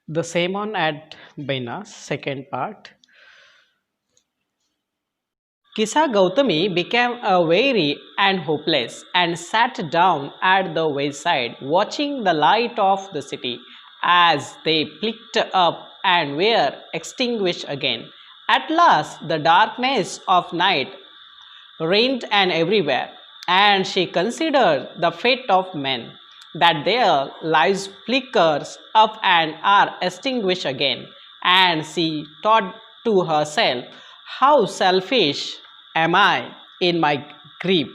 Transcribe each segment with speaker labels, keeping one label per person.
Speaker 1: The same on at Baina's second part. Kisa Gautami became weary and hopeless and sat down at the wayside, watching the light of the city as they flicked up and were extinguished again. At last, the darkness of night reigned and everywhere, and she considered the fate of men, that their lives flickers up and are extinguished again, and she thought to herself, how selfish am I in my grief.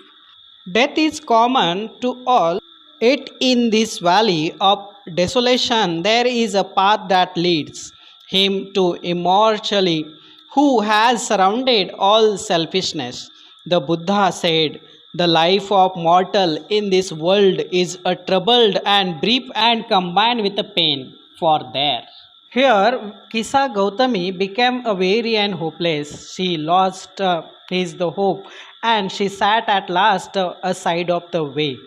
Speaker 1: Death is common to all, yet in this valley of desolation there is a path that leads him to immortality who has surrounded all selfishness. The Buddha said, the life of mortal in this world is a troubled and brief and combined with a pain for there. Here, Kisa Gautami became a weary and hopeless. She lost his the hope, and she sat at last aside of the way.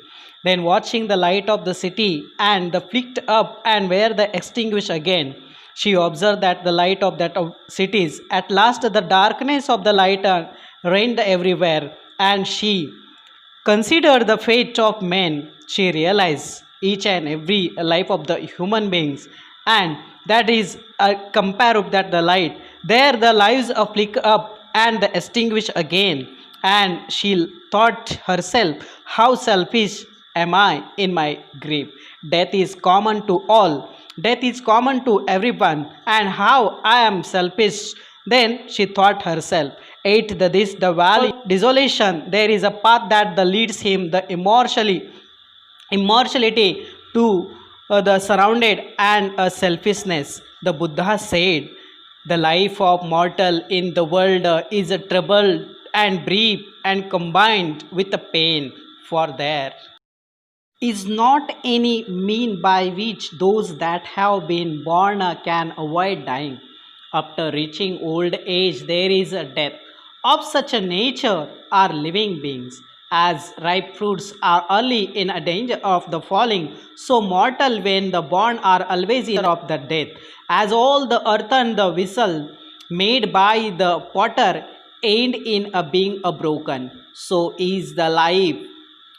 Speaker 1: Then, watching the light of the city and the flicked up and were the extinguished again, she observed that the light of that of cities. At last, the darkness of the light reigned everywhere, and she considered the fate of men. She realized each and every life of the human beings, and that is comparable that the light. There the lives are flick up and the extinguish again, and she thought herself, how selfish am I in my grief. Death is common to all. Death is common to everyone, and how I am selfish. Then she thought herself, ate the valley desolation. There is a path that the leads him the immortality to the surrounded and a selfishness. The Buddha said, the life of mortal in the world is a troubled and brief and combined with a pain for there is not any mean by which those that have been born can avoid dying. After reaching old age, there is a death. Of such a nature are living beings. As ripe fruits are early in a danger of the falling, so mortal when the born are always in of the death. As all the earthen the vessel made by the potter end in a being a broken, so is the life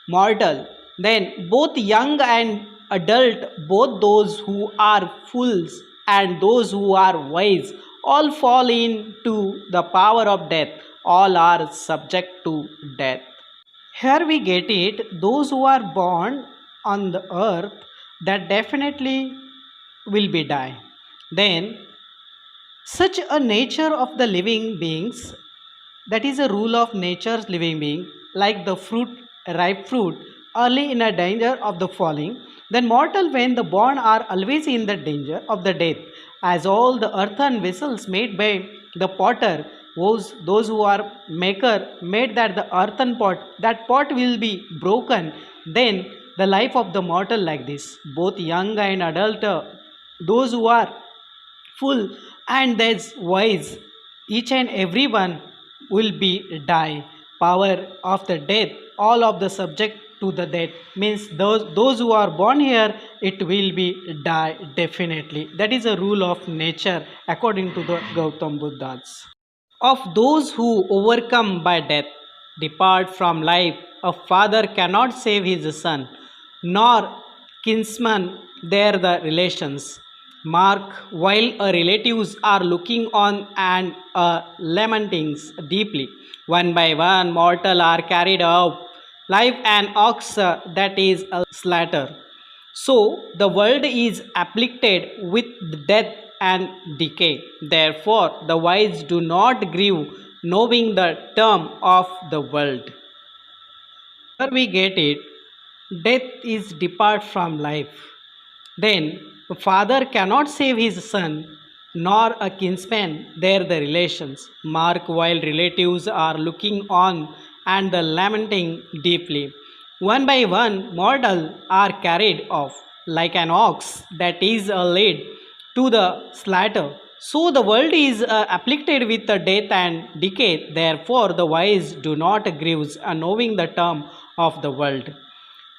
Speaker 1: mortal. Then both young and adult, both those who are fools and those who are wise, all fall into the power of death. All are subject to death. Here we get it, those who are born on the earth, that definitely will be die. Then such a nature of the living beings, that is a rule of nature's living being, like the fruit, ripe fruit, early in a danger of the falling, then mortal when the born are always in the danger of the death, as all the earthen vessels made by the potter, those who are maker made that the earthen pot, that pot will be broken, then the life of the mortal like this, both young and adult, those who are full and that's wise, each and everyone will be die. Power of the death, all of the subject to the death, means those who are born here, it will be die definitely. That is a rule of nature according to the Gautam Buddhas. Of those who overcome by death depart from life, a father cannot save his son, nor kinsman their the relations. Mark, while relatives are looking on and lamenting deeply, one by one mortal are carried out, life an ox that is a slaughter. So the world is afflicted with death and decay. Therefore, the wise do not grieve, knowing the term of the world. Here we get it. Death is depart from life. Then a father cannot save his son, nor a kinsman their the relations. Mark while relatives are looking on and the lamenting deeply. One by one mortal are carried off, like an ox that is led to the slaughter. So the world is afflicted with the death and decay. Therefore the wise do not grieve, knowing the term of the world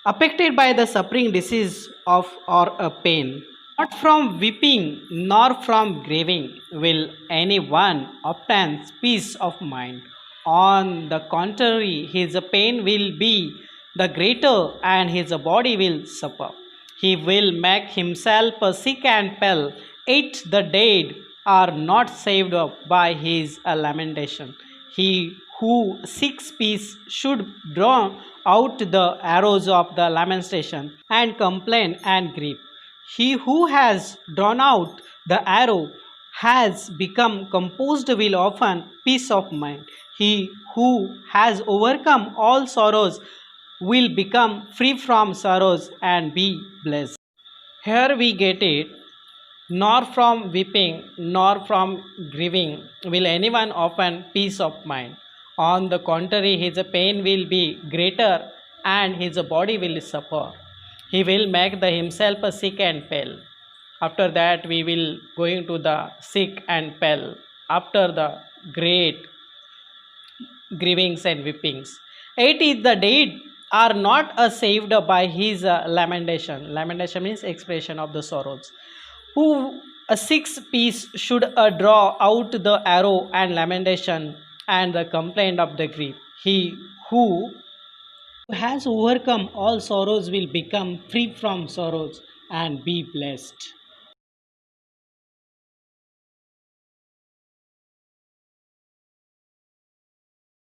Speaker 1: affected by the suffering disease of or a pain. Not from weeping nor from grieving will anyone obtain peace of mind. On the contrary, his pain will be the greater and his body will suffer. He will make himself sick and pale. Yet the dead are not saved by his lamentation. He who seeks peace should draw out the arrows of the lamentation and complain and grief. He who has drawn out the arrow has become composed will often peace of mind. He who has overcome all sorrows will become free from sorrows and be blessed. Here we get it. Nor from weeping nor from grieving will anyone often peace of mind. On the contrary, his pain will be greater and his body will suffer. He will make the himself a sick and pale. After that, we will going to the sick and pale. After the great grievings and weepings. It is the dead are not saved by his lamentation. Lamentation means expression of the sorrows. Who a six piece should draw out the arrow and lamentation and the complaint of the grief. He who has overcome all sorrows will become free from sorrows and be blessed.